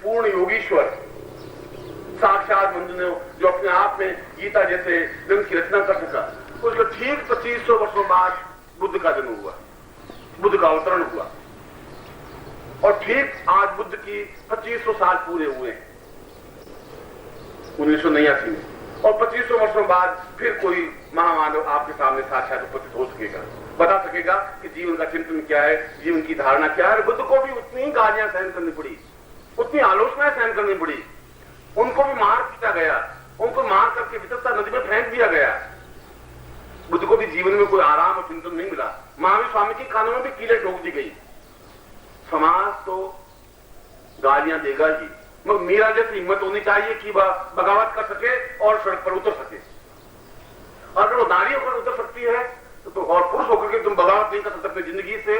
पूर्ण योगीश्वर साक्षात मंजू जो अपने आप में गीता जैसे ग्रंथ की रचना कर सका, उसको ठीक 2500 वर्षों बाद बुद्ध का जन्म हुआ, बुद्ध का अवतरण हुआ। और ठीक आज बुद्ध की 2500 साल पूरे हुए हैं 1989 में, और 2500 वर्षों बाद फिर कोई महामानव आपके सामने साक्षात उपस्थित हो सकेगा, बता सकेगा कि जीवन का चिंतन क्या है, जीवन की धारणा क्या है। बुद्ध को भी उतनी ही गालियां सहन करनी पड़ी, उतनी आलोचनाएं सहन करनी पड़ी, उनको भी मार पीटा गया, उनको मार करके वितरता नदी में फेंक दिया गया। बुद्ध को भी जीवन में कोई आराम और चिंतन नहीं मिला। महावीर स्वामी के कानों में भी कीले ठोक दी गई। समाज तो गालियां देगा ही, मगर मीरा जैसी हिम्मत होनी चाहिए कि वह बगावत कर सके और सड़क पर उतर सके। और अगर वो नारी होकर उतर सकती है तो और पुरुष होकर के तुम बगावत नहीं कर सकते अपनी जिंदगी से,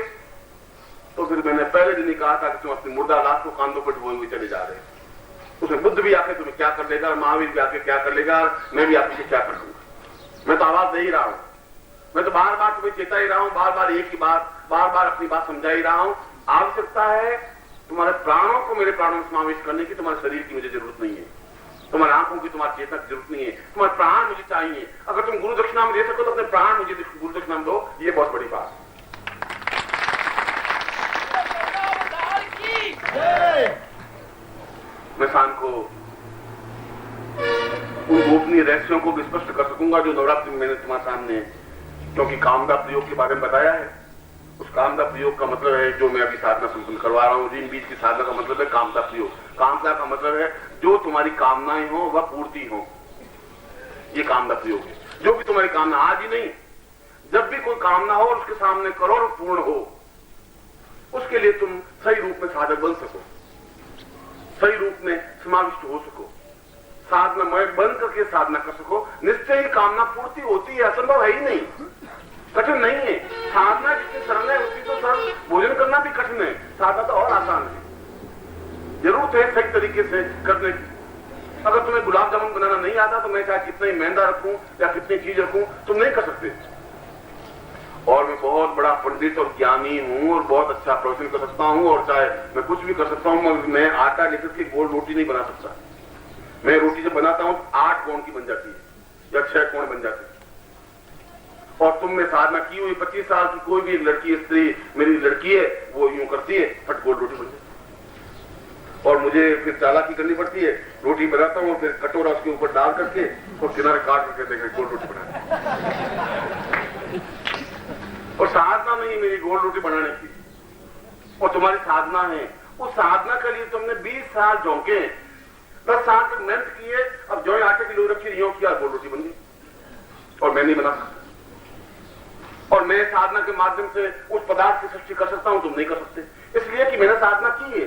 तो फिर मैंने पहले दिन ही कहा था कि तुम अपनी मुर्दा लाश को कांधों पर ढोए हुए चले जा रहे हैं। उसमें बुद्ध भी आके तुम्हें क्या कर लेगा, महावीर भी आके क्या कर लेगा, मैं भी आके क्या कर लूंगा। मैं तो आवाज दे ही रहा हूं, मैं तो बार बार तुम्हें चेता ही रहा हूं, बार बार एक ही बात, बार बार अपनी बात समझा ही रहा हूं। आवश्यकता है तुम्हारे प्राणों को मेरे प्राणों में समावेश करने की, तुम्हारे शरीर की मुझे जरूरत नहीं है, तुम्हारी आंखों की, तुम्हारी चेतना की जरूरत नहीं है, तुम्हारे प्राण मुझे चाहिए। अगर तुम गुरु दक्षिणा में दे सको तो अपने प्राण मुझे गुरु दक्षिणा में दो, ये बहुत बड़ी बात है। मैं शाम को उन गोपनीय रहस्यों को भी स्पष्ट कर सकूंगा जो नवरात्रि में मैंने तुम्हारे सामने, क्योंकि कामदा प्रयोग के बारे में बताया है। उस कामदा प्रयोग का मतलब है जो मैं अभी साधना संपन्न करवा रहा हूं, रीम बीज की साधना का मतलब है कामदा प्रयोग। कामदा का मतलब है जो तुम्हारी कामनाएं हो वह पूर्ति हो, ये कामदा प्रयोग है। जो भी तुम्हारी कामना, आज ही नहीं, जब भी कोई कामना हो उसके सामने करो और पूर्ण हो, उसके लिए तुम सही रूप में साधक बन सको, सही रूप में समाविष्ट हो सको, साधना में बन करके साधना कर सको। निश्चय ही कामना पूर्ति होती है, असंभव है ही नहीं, कठिन नहीं है। साधना जितनी सरल है उतनी तो सरल भोजन करना भी कठिन है, साधना तो और आसान है। जरूरत है सही तरीके से करने की। अगर तुम्हें गुलाब जामुन बनाना नहीं आता तो मैं चाहे कितना ही मैदा रखूं या कितनी चीज रखूं, तुम नहीं कर सकते। और मैं बहुत बड़ा पंडित और ज्ञानी हूं और बहुत अच्छा प्रवचन कर सकता हूं और चाहे मैं कुछ भी कर सकता हूं, मगर मैं आटा लेकर के गोल रोटी नहीं बना सकता। मैं रोटी जब बनाता हूं 8 कोण की बन जाती है या 6 कोण बन जाती है। और तुमने साधना की हुई 25 साल की कोई भी लड़की, स्त्री, मेरी लड़की है, वो यूं करती है, फट गोल रोटी बन जाती है। और मुझे फिर चालाकी करनी पड़ती है, रोटी बनाता हूं फिर कटोरा उसके ऊपर डाल करके और किनारे काट करके देखा गोल रोटी बना। और साधना नहीं मेरी गोल रोटी बनाने की, और तुम्हारी साधना है। उस साधना के लिए तुमने 20 साल झोंके, 10 साल तक मेहनत किए, अब जो आटे की लोई रखी यूं किया, गोल रोटी बन गई। और मैं नहीं बना सकता, और मैं साधना के माध्यम से उस पदार्थ की सृष्टि कर सकता हूं, तुम नहीं कर सकते, इसलिए कि मैंने साधना की है।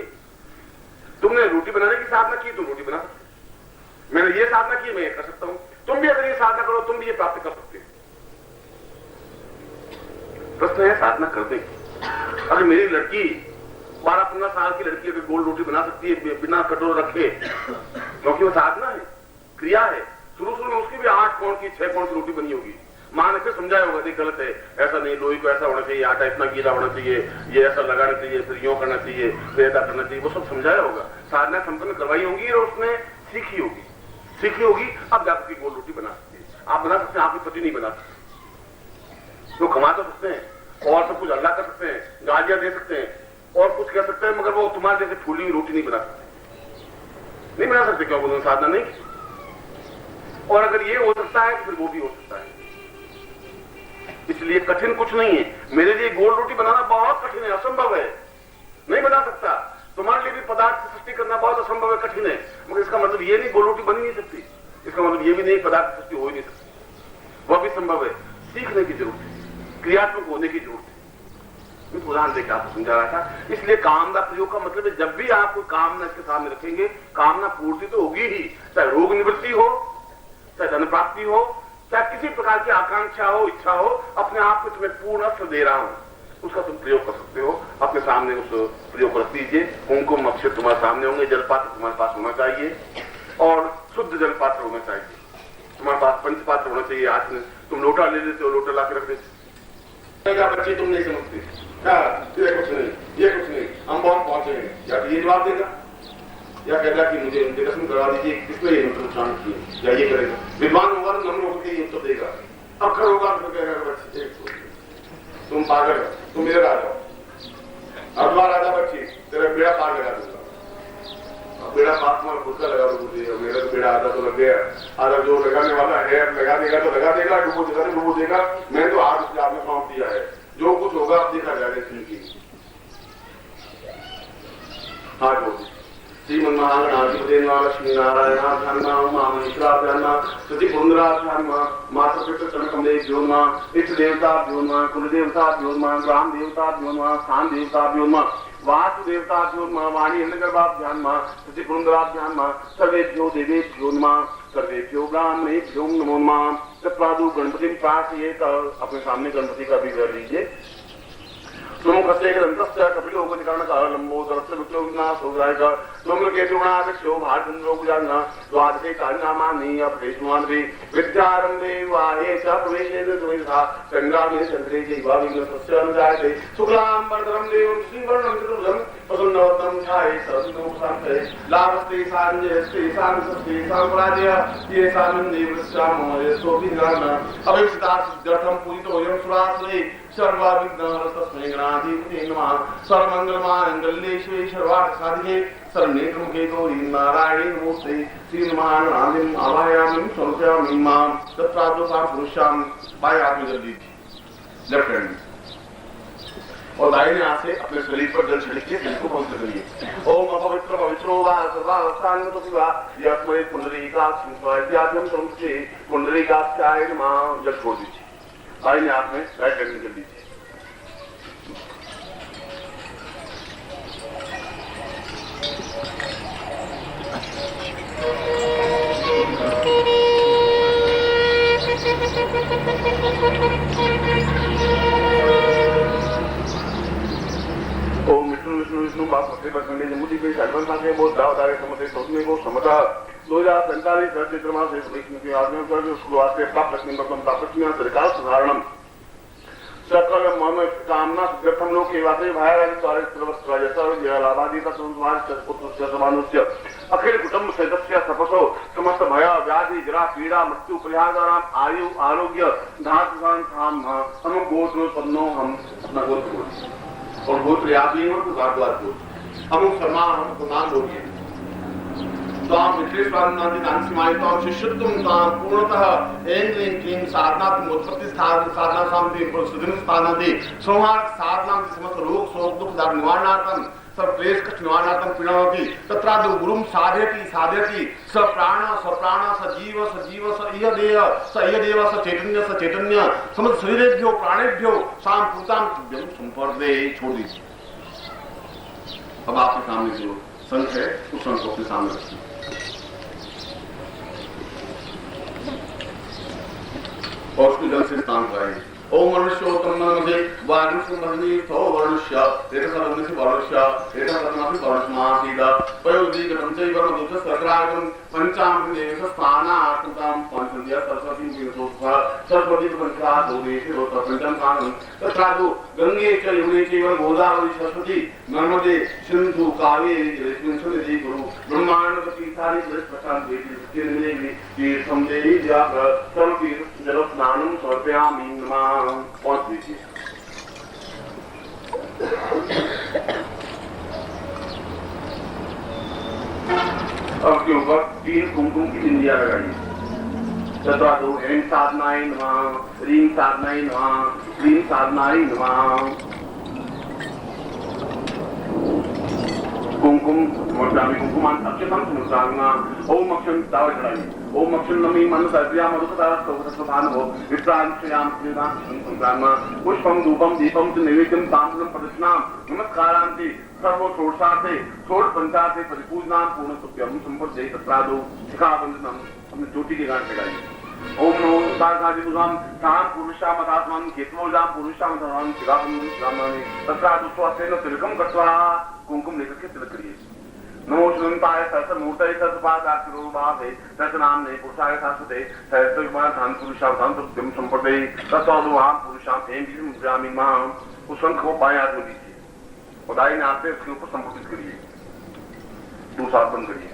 तुमने रोटी बनाने की साधना की, तुम रोटी बना सकते। मैंने ये साधना की, मैं ये कर सकता हूं। तुम भी अगर ये साधना करो, तुम भी ये प्राप्त कर सकते हो। प्रश्न है साधना करने की। अगर मेरी लड़की 12-15 साल की लड़की अगर गोल रोटी बना सकती है बिना कटोरा रखे, क्योंकि वो साधना है, क्रिया है। शुरू में उसकी भी 8 कोण की 6 कोण की रोटी बनी होगी। मां ने फिर समझाया होगा, नहीं गलत है, ऐसा नहीं, लोई को ऐसा होना चाहिए, आटा इतना गीला होना चाहिए, ये ऐसा लगाना चाहिए, फिर यूं करना चाहिए, फिर ऐसा करना चाहिए, वो सब समझाया होगा। साधना संपन्न करवाई होगी और उसने सीखी होगी, अब जाकर के गोल रोटी बना सकती है। आप बना सकते हैं, आपकी पति नहीं बना सकते। वो कमा तो सकते हैं और सब कुछ अल्लाह कर सकते हैं, गालियां दे सकते हैं और कुछ कर सकते हैं, मगर वो तुम्हारे जैसे फूली हुई रोटी नहीं बना सकते, नहीं बना सकते, क्योंकि उन्होंने साधना नहीं की। और अगर ये हो सकता है तो फिर वो भी हो सकता है। इसलिए कठिन कुछ नहीं है। मेरे लिए गोल रोटी बनाना बहुत कठिन है, असंभव है, नहीं बना सकता। तुम्हारे लिए भी पदार्थ की सृष्टि करना बहुत असंभव है, कठिन है, मगर इसका मतलब ये नहीं गोल रोटी बन ही नहीं सकती। इसका मतलब ये भी नहीं पदार्थ की सृष्टि हो ही नहीं सकती, वह भी संभव है। सीखने की जरूरत है, क्रियात्मक होने की जरूरत है। मैं उदाहरण देकर आपको समझा रहा था। इसलिए कामना प्रयोग का मतलब है जब भी आप कोई कामना इसके सामने रखेंगे, कामना पूर्ति तो होगी ही, चाहे रोग निवृत्ति हो, चाहे धन प्राप्ति हो, चाहे किसी प्रकार की आकांक्षा हो, इच्छा हो, अपने आप को तुम्हें पूर्ण अस्त्र दे रहा हूं, उसका तुम प्रयोग कर सकते हो। अपने सामने उस प्रयोग को रख दीजिए। कुमकुम अक्षर तुम्हारे सामने होंगे, जलपात्र तुम्हारे पास होना चाहिए और शुद्ध जलपात्र होना चाहिए। तुम्हारे पास पंचपात्र होना चाहिए। आज में तुम लोटा ले लेते हो, लोटा ला के रख देते, बच्चे तुम नहीं समझते, ये कुछ नहीं, हम बहुत पहुंचे हैं, या ये जवाब देगा। या कह रहा कि मुझे उनके दर्शन करवा दीजिए, किसने ये मंत्र उच्चारण किए, या ये करेगा। विद्वान होगा तो नम्र होकर ये उत्तर देगा, अक्षर होगा तो कहेगा तुम पागल हो, तुम मेरे राजा हो, अथवा राजा बच्ची तेरा बेड़ा पार लगा दूंगा। बेड़ा पास में खुद का लगा दूंगा, मेरा तो बेड़ा आधा तो लग गया, आधा जो लगाने वाला है लगा देगा तो लगा देगा, डूबो देगा, मैं तो आज उसके आपने सौंप दिया है, जो कुछ होगा आप देखा जाएगा की। हाँ जो श्रीमन महागणाधिपते लक्ष्मी नारायणाभ्यान्मा उमामहेश्वराभ्यान्मा सती पुरंदराभ्यान्मा मातृपितृ चरणकमलेभ्योन्मा इष्ट देवताभ्योन्मा कुलदेवताभ्योन्मा ग्राम देवताभ्योन्मा स्थान देवताभ्योन्मा वासुदेवताभ्योन्मा वाणी हिरण्यगर्भाभ्यान्मा सती पुरंदराभ्यान्मा सर्वेभ्यो देवेभ्यो नमः सर्वेभ्यो ब्राह्मणेभ्यो नमो नमः। तत्पादु गणपति प्रार्थयेत, अपने सामने गणपति का भी कर लीजिए। प्रमुखस्य ग्रंथस्य कपिलोपनिकरणकः लंबोदरस्य विप्लवनाथोग्रायकः मंगलकेतुगणाध्यक्षो भारतचन्द्रोपजानः द्वादशे कालनामानि अपदेशमानवे विद्यारम्भे वाहे च प्रवेशेन द्वैधा संग्रामे चन्द्रे जैवाविघ्नस्य अनुजायते शुक्लाम्बरधरं देवं श्रीवर्णं चतुर्भुजं प्रसन्नवदनं ध्यायेत् सर्वसंसारे लाभस्ते साञ्जयस्ते साङ्गस्ते साम्राज्यः ये सानन्देवस्यामो सोऽभिज्ञानः अभिप्सिता सिद्ध्यर्थं पूजितोऽयं सुरासुरे सर्वाभिघ्नहरतस्मै गणाधिपते नमः। सर्वमङ्गलमाङ्गल्ये शिवे सर्वार्थसाधिके सर्वनेत्रमुखे गौरी नारायणी नमोस्ते श्रीमहागणाधिपतिम् आवाहयामि समर्पयामि मां तत्रादोषां पुरुषां बाएं हाथ में जल दीजिए, लेफ्ट हैंड, और दाहिने हाथ से अपने शरीर पर जल छिड़किए, दिल को पवित्र करिए। ओम अपवित्र पवित्रो वा सर्वावस्थान्वितो विवा यस्मै पुंडरीकाक्ष स्वाध्यात्मं संस्कृते पुंडरीकाक्षाय नमः। जल छोड़ दीजिए, दाहिने हाथ में राइट हैंड में जल दीजिए। ओम विष्णु विष्णु विष्णु बाप भक्ति पर खंडे जमुदी पे शर्मन साथे बहुत दावदारे समते सोचने को समता 2047 चित्रमा से विष्णु की आज्ञा पर शुरुआत से प्राप्त लक्ष्मी बकम प्राप्त किया सरकार सुधारणम सकल मम कामना सिद्धम लोक के वासे भाया द्वारे सर्वस्त्र जैसा जलाबादी का संवाद पुत्र समानुष्य अखिल कुटुंब सदस्य तपसो समस्त भय व्याधि जरा पीड़ा मृत्यु परिहाराम आयु आरोग्य धातुकान धाम हम गोत्र पन्नो हम अपना गोत्र और गोत्र याद नहीं हो तो भारद्वाज गोत्र हम शर्मा हमको नाम बोलिए ताम विश्वेश्वरानंद कांसिमायिताम शिष्यत्वं ताम पूर्णतः ऐं क्लीं क्लीं साधनात्म उत्पत्ति साधना शांति सुदिन स्थानादि संहार साधना समस्त रोग शोक दुख दार निवारणार्थम सब क्लेश कष्ट निवारणार्थम पीड़ावती तत्रादि गुरुम साधयति स प्राण सजीव स इह देव स चैतन्य समस्त शरीरेभ्यो प्राणेभ्यो साम पूताम तुभ्यं संपर्दे। छोड़ दीजिए। अब आपके सामने जो संत है उस संत को अपने सामने रखिए और उसको जल से स्नान कराइए। ओम मनुष्योत्तम नमः वारुष्महनी थो वरुष्य रेखसरन्नसि वरुष्य रेखसरन्नसि वरुष्मासीदा पयोदीगतं चैव वरुष्य सकरागं पंचामृतेश स्थानार्थं पंचदिया सरस्वती विरोधः सरस्वती पंचा दोदेशे रोत पंचम कानं तत्रादो गंगे च यमुने चैव गोदावरी सरस्वती नर्मदे सिंधु कावेरी जलेस्मिन् सन्निधि गुरु ब्रह्मांड तीर्थानि प्रशांत वेदी तीर्थमिलेवि तीर्थं देहि जाग सर्वतीर्थ जल स्नानं समर्पयामि नमः। पहुंच दीजिए। अब के ऊपर 3 कुमकुम की बिंदियां लगाइए। तत्रादो ऐं साधनाय नमः, ह्रीं साधनाय नमः, क्लीं साधनाय नमः। कुमकुम मोटामी कुमकुमान अक्षतम समुद्रांगना ओम अक्षम दाव चढ़ाइए। ओम अक्षम नमी मन सर्वया मधुकता सौभान हो विप्रांशयाम श्रीनाम संग्रामा पुष्पम धूपम दीपम च नैवेद्यम ताम्बूलम प्रदक्षिणाम नमस्कारांति सर्वो षोडशार्थे षोडश पंचार्थे परिपूजनाम पूर्ण सुप्यम संपदे तत्रादो शिखाबंधनम अपने चोटी के गांठ लगाइए। ओम नमो साधनादिभुजाम ताम पुरुषाम अदात्मान केतवोजाम पुरुषाम धर्माम शिखाबंधन रामानि तत्रादो स्वास्थ्येन तिलकम कृत्वा कुमकुम लेकर के तिलक करिए। नमो श्रीमताय सहस्रमूर्तये सहस्रपादाक्षरोभावे सहस्रनाम्ने पुरुषाय शाश्वते सहस्रविमान पुरुषावधान तुभ्यं संपदे तत्वादुहाम पुरुषाम ऐं विष्णु मुद्रामि मां। उस शंख को बाएं हाथ में दीजिए और दाहिने हाथ से उसके ऊपर संपुटित करिए। दूसरा बंद करिए।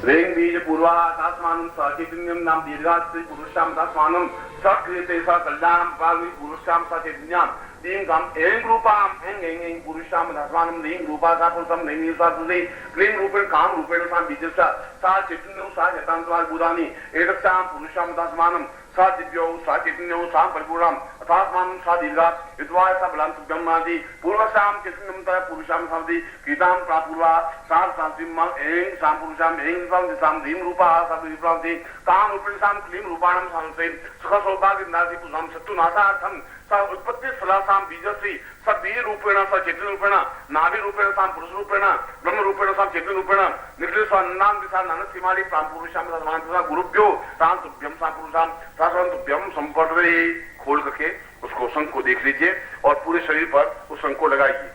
रेंग बीज पूर्वा तास्मानं सचैतन्यम नाम दीर्घास्त्री पुरुषाम तास्मानं सक्रियते स कल्याणम पालवी पुरुषाम सचैतन्यम दीं गम एं रूपाम एं पुरुषाम तास्मानं दीं रूपा सा पुरुषम नहीं सा तुझे क्लीं रूपेण काम रूपेण सा बीजस्य सा चैतन्यं सा यतांतवार बुधानि एतस्यां पुरुषाम तास्मानं सा दिव्यो सा चैतन्यो सा परिपूर्णम तास्मानं सा दीर्घा इत्वाय सा बलां ब्रह्मादि पूर्वशां चैतन्यं तय पुरुषां सवदि कीतां प्रापूर्वा सा सांसिम एं सा पुरुषां एं सां दीं रूपा सा विप्रांति काम रूपेण सा क्लीं रूपाणं सांसे सुख सौभाग्य नादि पुजां सत्तुनाथार्थं सा उत्पत्ति सलासां बीजश्री सभी रूपेण स चैतन्य रूपेण नाभि रूपेण सा पुरुष रूपेण ब्रह्म रूपेण सा चैतन्य रूपेण निखिल स्वान्नां दिशा ननसीमाली प्राण पुरुषां सा गुरुभ्यो तां तुभ्यं सा पुरुषां सा तुभ्यं संपर्दे खोल करके उसको शंख को देख लीजिए और पूरे शरीर पर उस शंख को लगाइए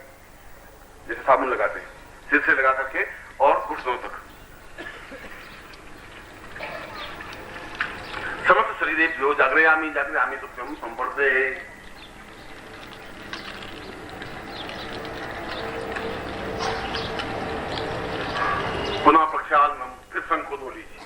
जैसे साबुन लगाते हैं, सिर से लगा करके और घुटनों तक समस्त शरीरेभ्यो जागृयामि जागृयामि तुभ्यं संपर्दे। पुनः प्रक्षालनम, फिर शंख को धो लीजिए।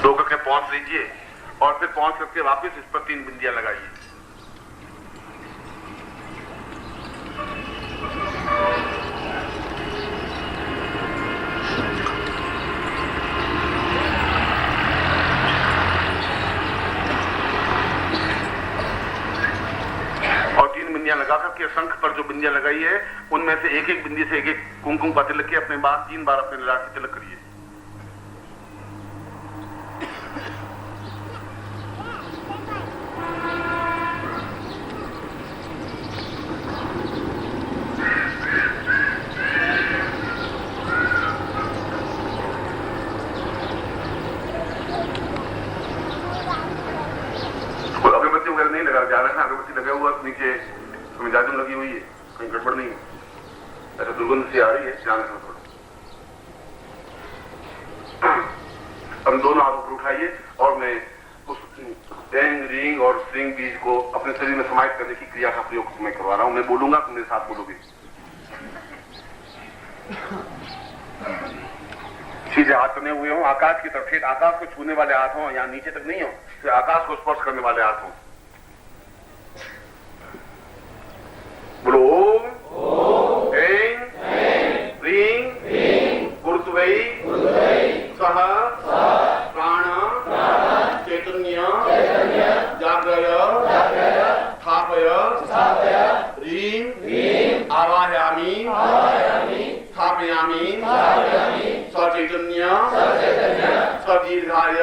धो करके पहुंच लीजिए और फिर पहुंच करके वापस इस पर 3 बिंदियां लगाइए। लगा करके शंख पर जो बिंदियां लगाई है उनमें से एक एक बिंदी से एक एक कुमकुम का तिलक के अपने बाद 3 बार अपने ललाट से तिलक करिए। अगरबत्ती वगैरह नहीं लगा जा रहा है, अगरबत्ती लगा हुआ नीचे जादू लगी हुई है, कहीं गड़बड़ नहीं है, ऐसा दुर्गंध से आ रही है, ध्यान रखना थोड़ा। अब दोनों हाथों पर उठाइए और मैं उस एंग रिंग और स्ट्रिंग बीज को अपने शरीर में समाहित करने की क्रिया का प्रयोग मैं करवा रहा हूं। मैं बोलूंगा, तुम मेरे साथ बोलोगे। सीधे हाथ बने हुए हो, आकाश की तरफ, ठेठ आकाश को छूने वाले हाथ हो, या नीचे तक नहीं हो, फिर आकाश को स्पर्श करने वाले हाथ हो। बोलो ओम ऐं ह्रीं गुरुत्वै सह प्राण चैतन्य जागृय स्थापय ह्रीं आवाहयामि स्थापयामि सचैतन्य सदीर्घाय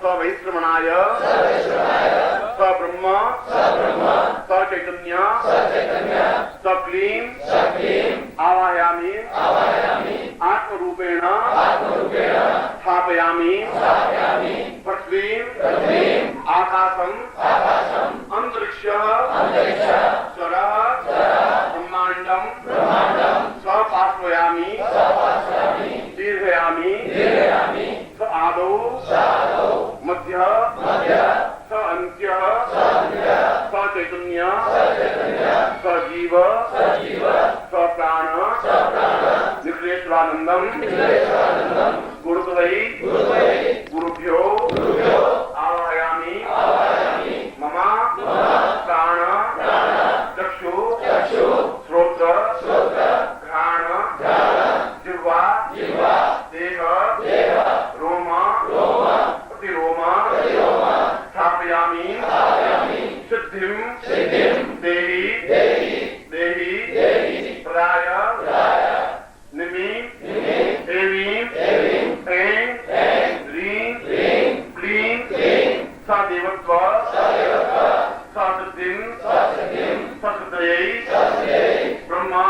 सवैश्रवणाय सब्रह्म सचैतन्य सक्लीं आवाहयामि आत्मरूपेण स्थापयामि पृथ्वीं आकाशं अंतरिक्षः स्वरः ब्रह्माण्डं सपाश्वयामि दीर्घयामि स आदौ मध्य स अन्त्यः स चैतन्य स जीव स प्राण निखिलेश्वरानंदम गुरुद्वै गुरुभ्यो आवाहयामि मम प्राण चक्षु श्रोत्र घ्राण जिह्वा देह रोम प्रतिरोम स्थापयामि सिद्धिं देहि प्रदाय निमि एवीं ऐं ह्रीं क्लीं सदेवत्व ससिद्धिं ससिद्धयै ब्रह्मा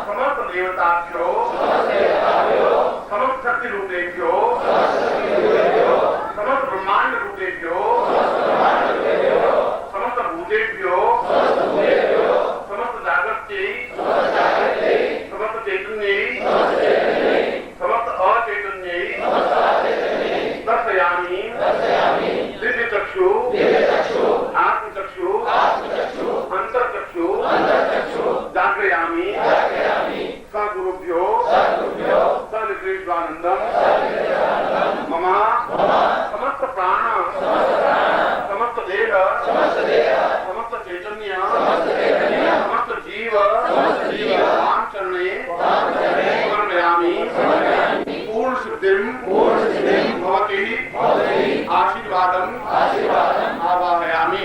समस्त देवताभ्यो समस्त शक्ति रूपेभ्यो समस्त ब्रह्मांड रूपेभ्यो समस्त भूतेभ्यो समस्त जागृत्यै समस्त चैतन्यै समस्त अचैतन्यै दर्शयामि आशीर्वादम आवाहयामि।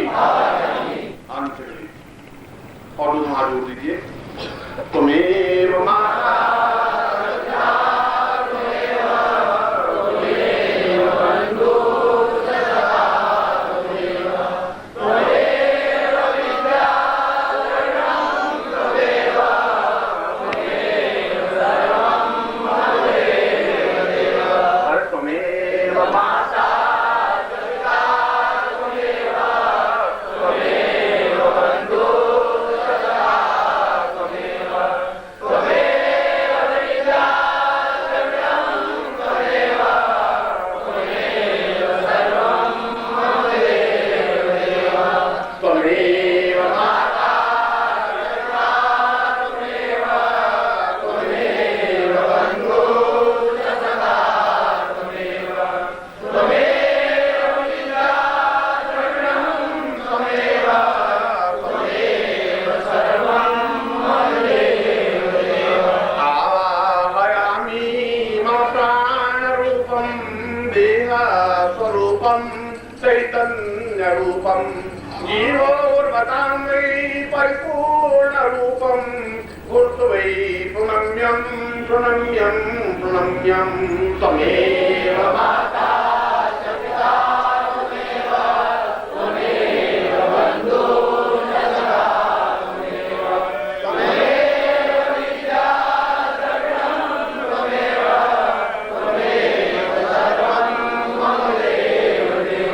और दोनों हाथ जोड़ दीजिए। त्वमेव माता चैतन्य रूपम जीवोर्वतां वै परिपूर्ण रूपम गुरुत्व वै प्रणम्यं प्रणम्यं प्रणम्यं त्वमेव माता च पिता त्वमेव त्वमेव बन्धुः च सखा त्वमेव त्वमेव विद्या द्रविणं त्वमेव त्वमेव सर्वं मम देव देव।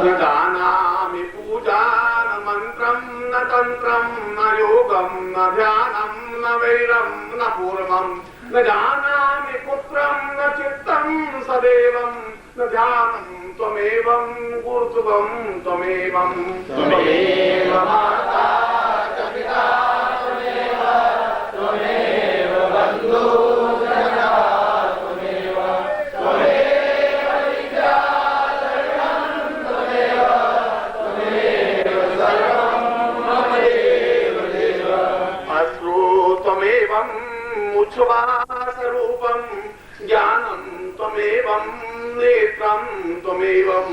न जानामि पूजान मन्त्रं न तन्त्रं न योगं न ध्यानं न वैरं न पूर्वं न जानामि पुत्रं न चित्तं सदैवं न ध्यानं त्वमेवं गुरुत्वं त्वमेवं त्वमेव माता च पिता त्वमेव त्वमेव बन्धुः च सखा त्वमेव त्वमेव विद्या द्रविणं त्वमेव त्वमेव सर्वं मम देव देव। अश्रु त्वमेवं उच्छ्वासरूपं ज्ञानं त्वमेवं नेत्रं त्वमेवं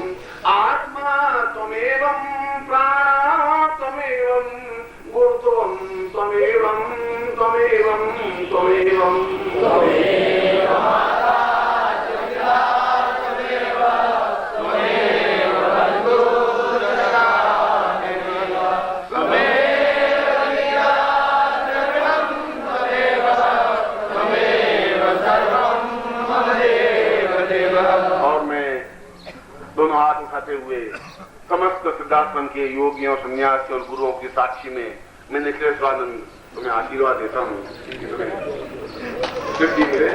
आत्मा त्वमेवं प्राणः त्वमेवं गुरुत्वं त्वमेवं त्वमेवं त्वमेवं त्वमेव माता च पिता त्वमेव त्वमेव बन्धुः च सखा त्वमेव त्वमेव विद्या द्रविणं त्वमेव त्वमेव सर्वं मम देव देव। और मैं दोनों हाथ उठाते हुए समस्त सिद्धाश्रम के योगियों सन्यासी और गुरुओं की साक्षी में मैं निखिलेश्वरानंद तुम्हें आशीर्वाद देता हूँ कि तुम्हें सिद्धि मिले।